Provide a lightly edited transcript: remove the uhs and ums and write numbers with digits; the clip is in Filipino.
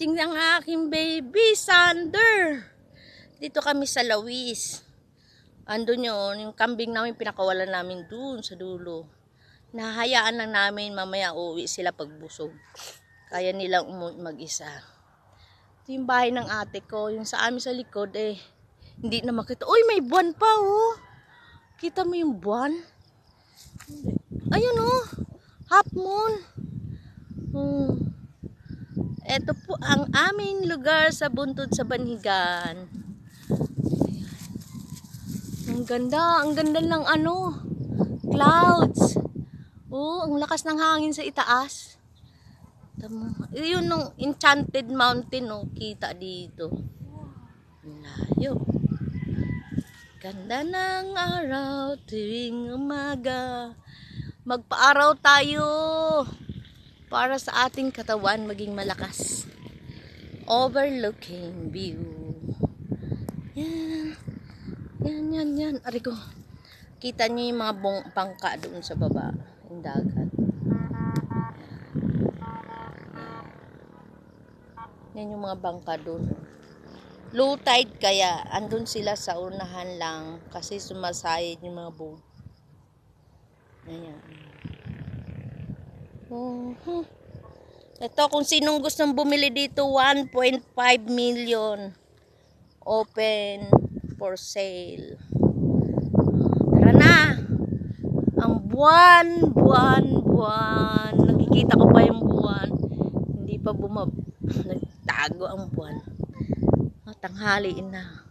Gising ang aking baby, Sander. Dito kami sa Lawis. Andun yun, yung kambing namin pinakawalan namin dun sa dulo. Nahahayaan lang namin, mamaya uuwi sila pagbusog. Kaya nilang umuwi mag-isa. Ito yung bahay ng ate ko, yung sa amin sa likod hindi na makita. Uy, may buwan pa oh. Kita mo yung buwan? Ayun oh, half moon. Ito po ang aming lugar sa buntod sa Banhigan. Ayan. Ang ganda ng clouds. Oh, ang lakas ng hangin sa itaas. Yun yung Enchanted Mountain, oh, kita dito. Layo. Ganda ng araw tuwing umaga. Magpaaraw tayo para sa ating katawan maging malakas. Overlooking view. Yan. Yan. Ari ko. Kita niyo yung mga bangka doon sa baba. Yung dagat. Yan yung mga bangka doon. Low tide kaya. Andun sila sa unahan lang. Kasi sumasayad yung mga buong. Ayan. Ito, kung sinong gustong bumili dito, 1.5 million. Open for sale. Tara na. Ang buwan. Nakikita ko pa yung buwan. Hindi pa nagtago ang buwan. Tanghaliin na.